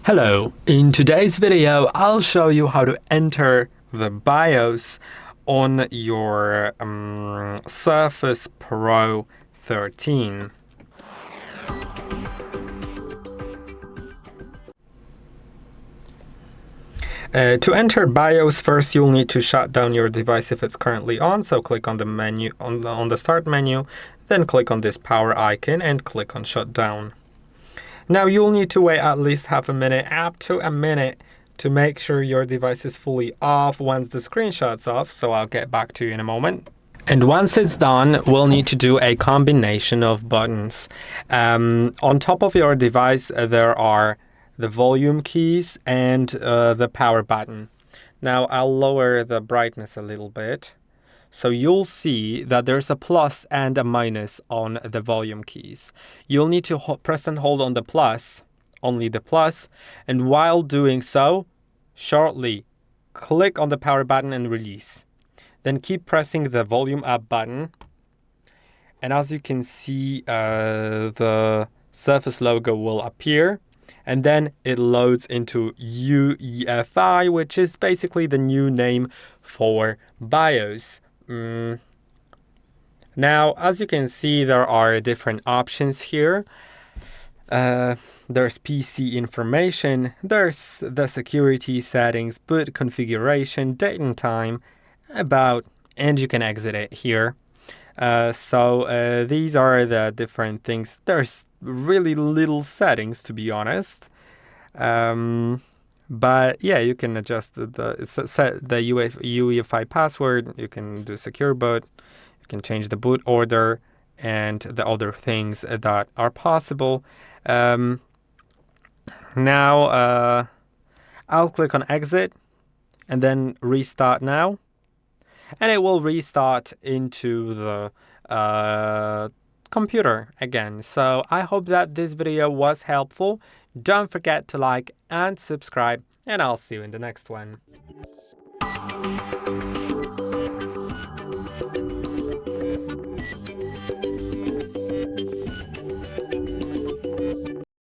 Hello, in today's video I'll show you how to enter the BIOS on your Surface Pro 13. To enter BIOS, first you'll need to shut down your device if it's currently on, so click on the menu on the start menu, then click on this power icon and click on shutdown. Now you'll need to wait at least half a minute up to a minute to make sure your device is fully off once the screen shuts off, so I'll get back to you in a moment. And once it's done, we'll need to do a combination of buttons. On top of your device, there are the volume keys and the power button. Now I'll lower the brightness a little bit. So you'll see that there's a plus and a minus on the volume keys. You'll need to press and hold on the plus, only the plus, and while doing so, shortly click on the power button and release. Then keep pressing the volume up button. And as you can see, the Surface logo will appear. And then it loads into UEFI, which is basically the new name for BIOS. Now, as you can see, there are different options here. There's PC information, there's the security settings, boot configuration, date and time, about, and you can exit it here. So these are the different things. There's really little settings, to be honest. But yeah, you can adjust set the UEFI password. You can do secure boot. You can change the boot order and the other things that are possible. Now I'll click on exit and then restart now. And it will restart into the computer again. So I hope that this video was helpful. Don't forget to like and subscribe, and I'll see you in the next one.